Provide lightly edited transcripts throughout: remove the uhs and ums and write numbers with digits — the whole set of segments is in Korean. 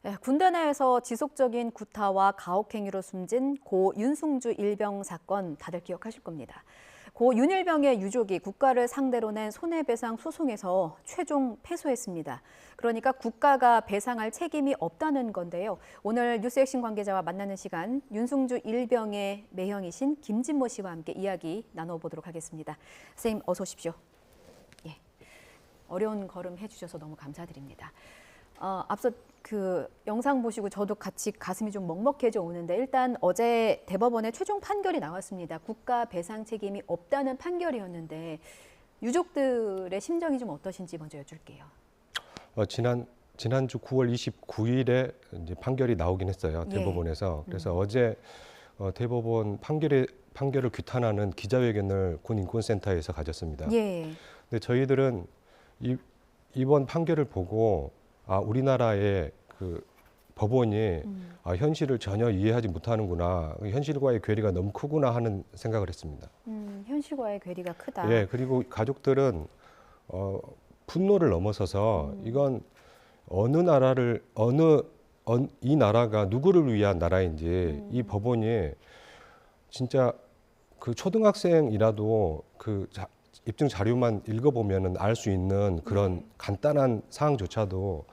네, 군대 내에서 지속적인 구타와 가혹행위로 숨진 고 윤승주 일병 사건 다들 기억하실 겁니다. 고 윤일병의 유족이 국가를 상대로 낸 손해배상 소송에서 최종 패소했습니다. 그러니까 국가가 배상할 책임이 없다는 건데요. 오늘 뉴스 액션 관계자와 만나는 시간 윤승주 일병의 매형이신 김진모 씨와 함께 이야기 나눠보도록 하겠습니다. 선생님 어서 오십시오. 예, 어려운 걸음 해주셔서 너무 감사드립니다. 앞서 그 영상 보시고 저도 같이 가슴이 좀 먹먹해져 오는데 일단 어제 대법원의 최종 판결이 나왔습니다. 국가 배상 책임이 없다는 판결이었는데 유족들의 심정이 좀 어떠신지 먼저 여쭐게요. 지난주 9월 29일에 이제 판결이 나오긴 했어요. 대법원에서. 그래서 어제 대법원 판결을 규탄하는 기자회견을 군 인권센터에서 가졌습니다. 예. 근데 저희들은 이번 판결을 보고 우리나라의 그 법원이 현실을 전혀 이해하지 못하는구나, 현실과의 괴리가 너무 크구나 하는 생각을 했습니다. 현실과의 괴리가 크다. 예, 그리고 가족들은 분노를 넘어서서 이건 이 나라가 누구를 위한 나라인지 이 법원이 진짜 그 초등학생이라도 그 입증 자료만 읽어보면은 알 수 있는 그런 간단한 사항조차도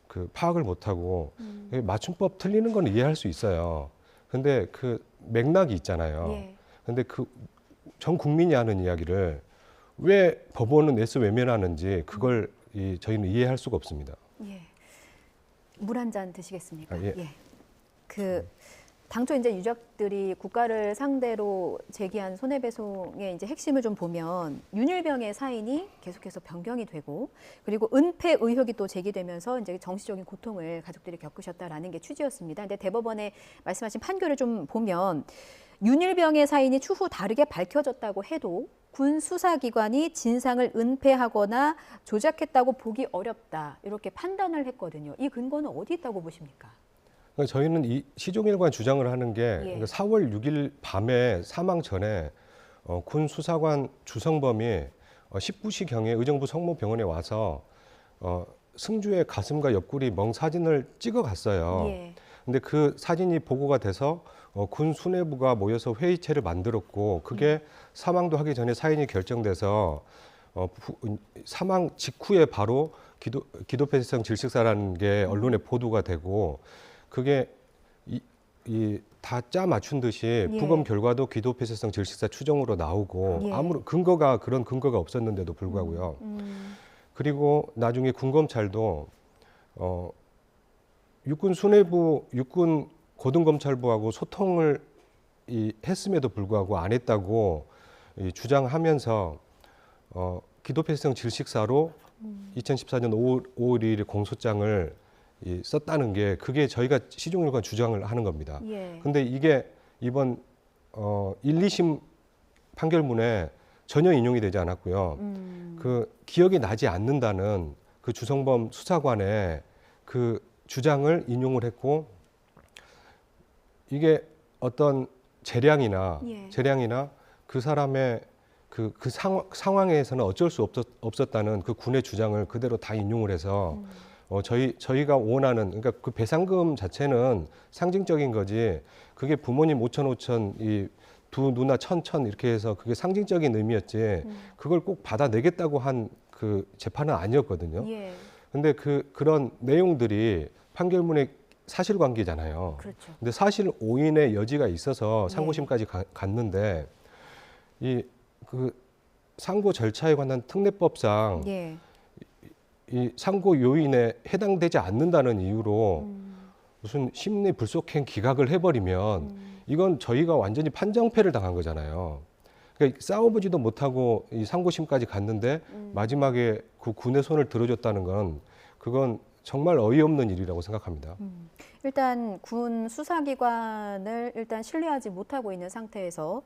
그 파악을 못하고 맞춤법 틀리는 건 이해할 수 있어요. 근데 그 맥락이 있잖아요. 예. 근데 그 전 국민이 하는 이야기를 왜 법원은 애써 외면하는지 그걸 저희는 이해할 수가 없습니다. 예. 물 한 잔 드시겠습니까? 예. 그 당초 이제 유족들이 국가를 상대로 제기한 손해배상의 이제 핵심을 좀 보면 윤일병의 사인이 계속해서 변경이 되고 그리고 은폐 의혹이 또 제기되면서 이제 정신적인 고통을 가족들이 겪으셨다라는 게 취지였습니다. 근데 대법원에 말씀하신 판결을 좀 보면 윤일병의 사인이 추후 다르게 밝혀졌다고 해도 군 수사기관이 진상을 은폐하거나 조작했다고 보기 어렵다 이렇게 판단을 했거든요. 이 근거는 어디 있다고 보십니까? 저희는 이 시종일관 주장을 하는 게 4월 6일 밤에 사망 전에 군 수사관 주성범이 19시경에 의정부 성모병원에 와서 승주의 가슴과 옆구리 멍 사진을 찍어 갔어요. 근데 그 사진이 보고가 돼서 군 수뇌부가 모여서 회의체를 만들었고 그게 사망도 하기 전에 사인이 결정돼서 사망 직후에 바로 기도폐쇄성 질식사라는 게 언론에 보도가 되고 그게 다 짜 맞춘 듯이 부검 결과도 기도폐쇄성 질식사 추정으로 나오고 아무런 그런 근거가 없었는데도 불구하고요. 그리고 나중에 군검찰도 육군 수뇌부, 육군 고등검찰부하고 소통을 했음에도 불구하고 안 했다고 주장하면서 기도폐쇄성 질식사로 2014년 5월 5일 공소장을 썼다는 게 그게 저희가 시종일관 주장을 하는 겁니다. 근데 이게 이번 1, 2심 판결문에 전혀 인용이 되지 않았고요. 그 기억이 나지 않는다는 그 주성범 수사관의 그 주장을 인용을 했고 이게 어떤 재량이나 그 사람의 그 상황에서는 어쩔 수 없었다는 그 군의 주장을 그대로 다 인용을 해서 저희가 원하는 그러니까 그 배상금 자체는 상징적인 거지 그게 부모님 5천 이 두 누나 1,000 이렇게 해서 그게 상징적인 의미였지 그걸 꼭 받아내겠다고 한 그 재판은 아니었거든요. 근데 그런 내용들이 판결문의 사실관계잖아요. 근데 사실 오인의 여지가 있어서 상고심까지 갔는데 그 상고 절차에 관한 특례법상 이 상고 요인에 해당되지 않는다는 이유로 무슨 심리 불속행 기각을 해버리면 이건 저희가 완전히 판정패를 당한 거잖아요. 그러니까 싸워보지도 못하고 이 상고심까지 갔는데 마지막에 그 군의 손을 들어줬다는 건 그건 정말 어이없는 일이라고 생각합니다. 일단 군 수사기관을 일단 신뢰하지 못하고 있는 상태에서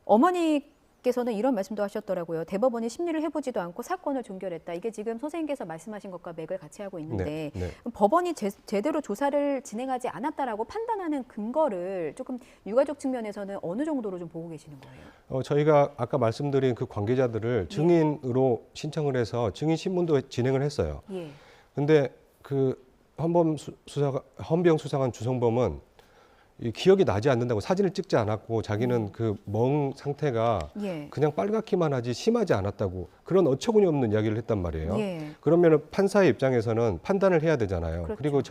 어머니께서는 이런 말씀도 하셨더라고요. 대법원이 심리를 해보지도 않고 사건을 종결했다. 이게 지금 선생님께서 말씀하신 것과 맥을 같이 하고 있는데 법원이 제대로 조사를 진행하지 않았다라고 판단하는 근거를 조금 유가족 측면에서는 어느 정도로 좀 보고 계시는 거예요? 저희가 아까 말씀드린 그 관계자들을 증인으로 신청을 해서 증인 신문도 진행을 했어요. 근데 그 헌병 수사관 주성범은 이 기억이 나지 않는다고 사진을 찍지 않았고 자기는 그 멍 상태가 예. 그냥 빨갛기만 하지 심하지 않았다고 그런 어처구니 없는 이야기를 했단 말이에요. 예. 그러면 판사의 입장에서는 판단을 해야 되잖아요. 그렇죠. 그리고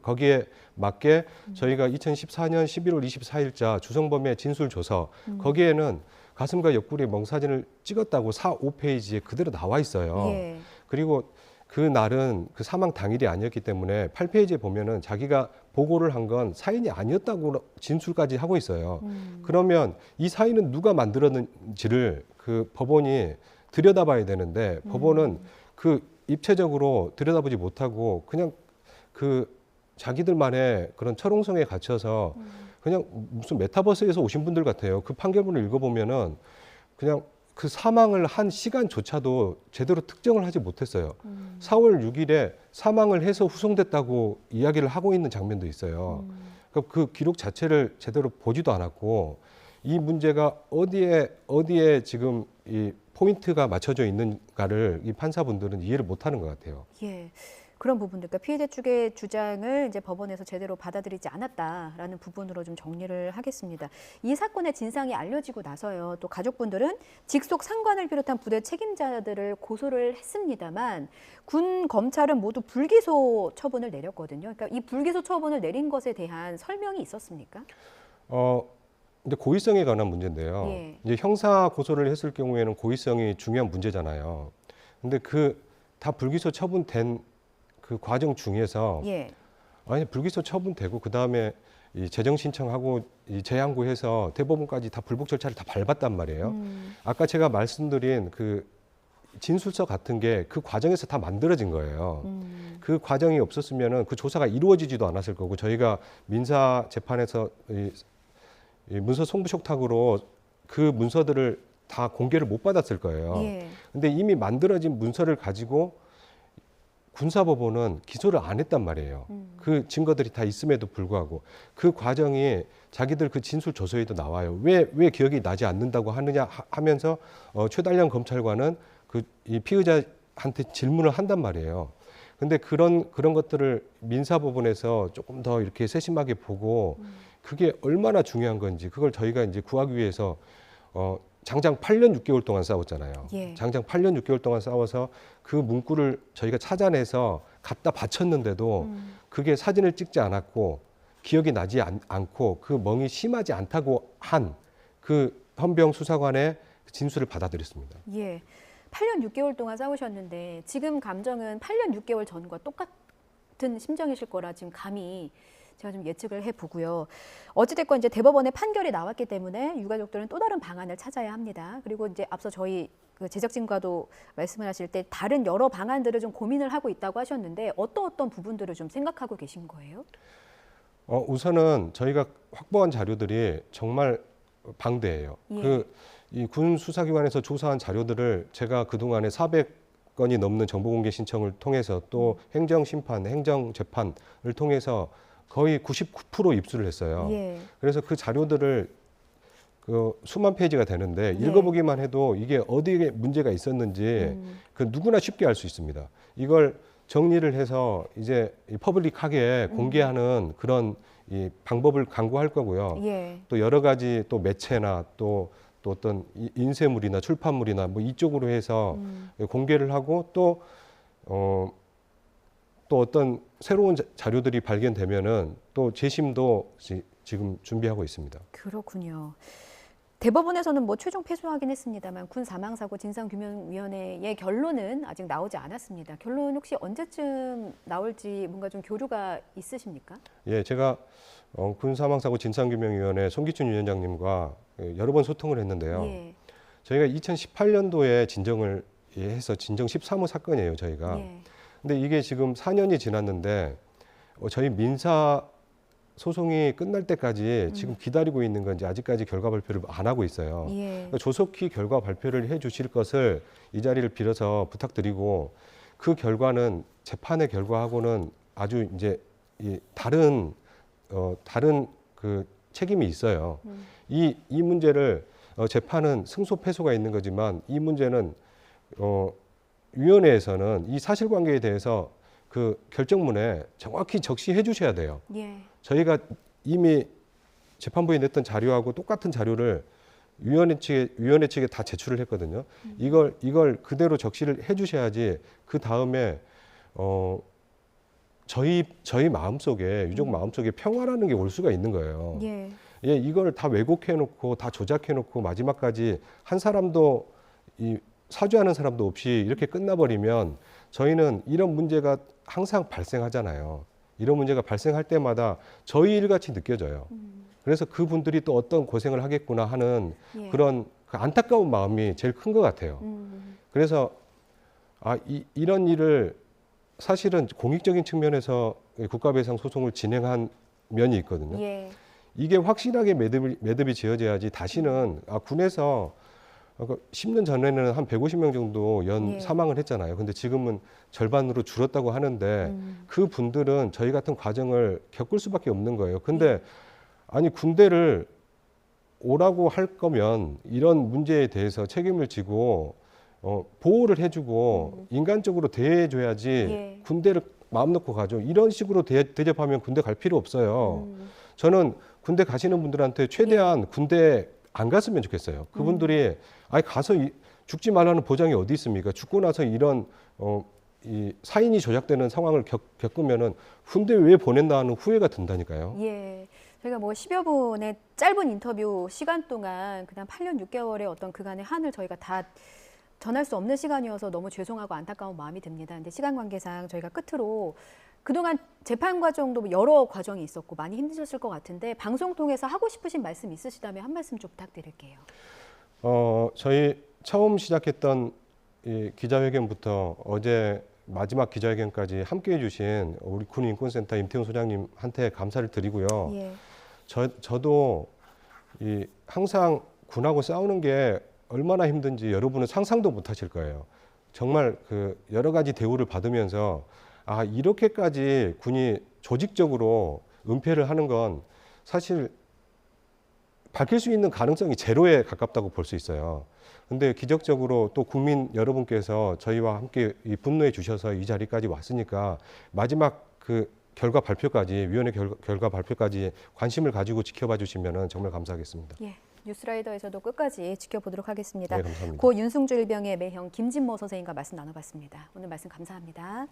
거기에 맞게 저희가 2014년 11월 24일자 주성범의 진술 조서 거기에는 가슴과 옆구리에 멍 사진을 찍었다고 5페이지에 그대로 나와 있어요. 예. 그리고 그 날은 그 사망 당일이 아니었기 때문에 8페이지에 보면은 자기가 보고를 한 건 사인이 아니었다고 진술까지 하고 있어요. 그러면 이 사인은 누가 만들었는지를 그 법원이 들여다봐야 되는데 법원은 그 입체적으로 들여다보지 못하고 그냥 그 자기들만의 그런 철옹성에 갇혀서 그냥 무슨 메타버스에서 오신 분들 같아요. 그 판결문을 읽어보면은 그냥 그 사망을 한 시간조차도 제대로 특정을 하지 못했어요. 4월 6일에 사망을 해서 후송됐다고 이야기를 하고 있는 장면도 있어요. 그러니까 그 기록 자체를 제대로 보지도 않았고 이 문제가 어디에 지금 이 포인트가 맞춰져 있는가를 이 판사분들은 이해를 못하는 것 같아요. 예. 그런 부분들, 그러니까 피해자 측의 주장을 이제 법원에서 제대로 받아들이지 않았다라는 부분으로 좀 정리를 하겠습니다. 이 사건의 진상이 알려지고 나서요, 또 가족분들은 직속 상관을 비롯한 부대 책임자들을 고소를 했습니다만 군 검찰은 모두 불기소 처분을 내렸거든요. 그러니까 이 불기소 처분을 내린 것에 대한 설명이 있었습니까? 근데 고의성에 관한 문제인데요. 예. 이제 형사 고소를 했을 경우에는 고의성이 중요한 문제잖아요. 근데 그 다 불기소 처분된 그 과정 중에서 예. 아니 불기소 처분되고 그 다음에 이 재정 신청하고 이 재항고해서 대법원까지 다 불복 절차를 다 밟았단 말이에요. 아까 제가 말씀드린 그 진술서 같은 게 그 과정에서 다 만들어진 거예요. 그 과정이 없었으면은 그 조사가 이루어지지도 않았을 거고 저희가 민사 재판에서 이 문서 송부 청탁으로 그 문서들을 다 공개를 못 받았을 거예요. 예. 근데 이미 만들어진 문서를 가지고 군사법원은 기소를 안 했단 말이에요. 그 증거들이 다 있음에도 불구하고 그 과정이 자기들 그 진술 조서에도 나와요. 왜 기억이 나지 않는다고 하느냐 하면서 최달령 검찰관은 이 피의자한테 질문을 한단 말이에요. 근데 그런 것들을 민사법원에서 조금 더 이렇게 세심하게 보고 그게 얼마나 중요한 건지 그걸 저희가 이제 구하기 위해서 장장 8년 6개월 동안 싸웠잖아요. 예. 장장 8년 6개월 동안 싸워서 그 문구를 저희가 찾아내서 갖다 바쳤는데도 그게 사진을 찍지 않았고 기억이 나지 않고 그 멍이 심하지 않다고 한 그 헌병 수사관의 진술을 받아들였습니다. 예. 8년 6개월 동안 싸우셨는데 지금 감정은 8년 6개월 전과 똑같은 심정이실 거라 지금 감히 제가 좀 예측을 해보고요. 어찌됐건 이제 대법원의 판결이 나왔기 때문에 유가족들은 또 다른 방안을 찾아야 합니다. 그리고 이제 앞서 저희 그 제작진과도 말씀을 하실 때 다른 여러 방안들을 좀 고민을 하고 있다고 하셨는데 어떤 부분들을 좀 생각하고 계신 거예요? 우선은 저희가 확보한 자료들이 정말 방대해요. 예. 이 군 수사기관에서 조사한 자료들을 제가 그동안에 400건이 넘는 정보공개 신청을 통해서 또 행정심판, 행정재판을 통해서 거의 99% 입수를 했어요. 예. 그래서 그 자료들을 그 수만 페이지가 되는데 예. 읽어보기만 해도 이게 어디에 문제가 있었는지 그 누구나 쉽게 알 수 있습니다. 이걸 정리를 해서 이제 퍼블릭하게 공개하는 그런 이 방법을 강구할 거고요. 예. 또 여러 가지 또 매체나 또 어떤 인쇄물이나 출판물이나 뭐 이쪽으로 해서 공개를 하고 또 어떤 새로운 자료들이 발견되면은 또 재심도 지금 준비하고 있습니다. 그렇군요. 대법원에서는 뭐 최종 패소하긴 했습니다만 군 사망사고 진상규명위원회의 결론은 아직 나오지 않았습니다. 결론 혹시 언제쯤 나올지 뭔가 좀 교류가 있으십니까? 예, 제가 군 사망사고 진상규명위원회 송기춘 위원장님과 여러 번 소통을 했는데요. 예. 저희가 2018년도에 진정을 해서 진정 13호 사건이에요, 저희가. 예. 근데 이게 지금 4년이 지났는데 저희 민사 소송이 끝날 때까지 지금 기다리고 있는 건지 아직까지 결과 발표를 안 하고 있어요. 예. 그러니까 조속히 결과 발표를 해 주실 것을 이 자리를 빌어서 부탁드리고 그 결과는 재판의 결과하고는 아주 이제 다른 그 책임이 있어요. 이 문제를 재판은 승소 패소가 있는 거지만 이 문제는 위원회에서는 이 사실관계에 대해서 그 결정문에 정확히 적시해 주셔야 돼요. 예. 저희가 이미 재판부에 냈던 자료하고 똑같은 자료를 위원회 측에 다 제출을 했거든요. 이걸 그대로 적시를 해 주셔야지 그 다음에 저희 마음속에 유족 마음속에 평화라는 게 올 수가 있는 거예요. 예. 예, 이걸 다 왜곡해 놓고 다 조작해 놓고 마지막까지 한 사람도 사죄하는 사람도 없이 이렇게 끝나버리면 저희는 이런 문제가 항상 발생하잖아요. 이런 문제가 발생할 때마다 저희 일같이 느껴져요. 그래서 그분들이 또 어떤 고생을 하겠구나 하는 예. 그런 그 안타까운 마음이 제일 큰 것 같아요. 그래서 이런 일을 사실은 공익적인 측면에서 국가배상 소송을 진행한 면이 있거든요. 예. 이게 확실하게 매듭이 지어져야지 다시는 군에서 10년 전에는 한 150명 정도 예. 사망을 했잖아요. 근데 지금은 절반으로 줄었다고 하는데 그 분들은 저희 같은 과정을 겪을 수밖에 없는 거예요. 근데 아니 군대를 오라고 할 거면 이런 문제에 대해서 책임을 지고 보호를 해주고 인간적으로 대해줘야지 예. 군대를 마음 놓고 가죠. 이런 식으로 대접하면 군대 갈 필요 없어요. 저는 군대 가시는 분들한테 최대한 군대 안 갔으면 좋겠어요. 그분들이 아니 가서 죽지 말라는 보장이 어디 있습니까? 죽고 나서 이런 이 사인이 조작되는 상황을 겪으면은 군대 왜 보냈나 하는 후회가 든다니까요. 예. 저희가 뭐 10여 분의 짧은 인터뷰 시간 동안 그냥 8년 6개월의 어떤 그간의 한을 저희가 다 전할 수 없는 시간이어서 너무 죄송하고 안타까운 마음이 듭니다. 근데 시간 관계상 저희가 끝으로 그동안 재판 과정도 여러 과정이 있었고 많이 힘드셨을 것 같은데 방송 통해서 하고 싶으신 말씀 있으시다면 한 말씀 좀 부탁드릴게요. 저희 처음 시작했던 이 기자회견부터 어제 마지막 기자회견까지 함께해 주신 우리 군인권센터 임태훈 소장님한테 감사를 드리고요. 예. 저도 항상 군하고 싸우는 게 얼마나 힘든지 여러분은 상상도 못 하실 거예요. 정말 그 여러 가지 대우를 받으면서 이렇게까지 군이 조직적으로 은폐를 하는 건 사실 밝힐 수 있는 가능성이 제로에 가깝다고 볼 수 있어요. 근데 기적적으로 또 국민 여러분께서 저희와 함께 분노해 주셔서 이 자리까지 왔으니까 마지막 그 결과 발표까지 위원회 결과 발표까지 관심을 가지고 지켜봐 주시면 정말 감사하겠습니다. 예. 뉴스라이더에서도 끝까지 지켜보도록 하겠습니다. 네, 감사합니다. 고 윤승주 일병의 매형 김진모 선생님과 말씀 나눠봤습니다. 오늘 말씀 감사합니다.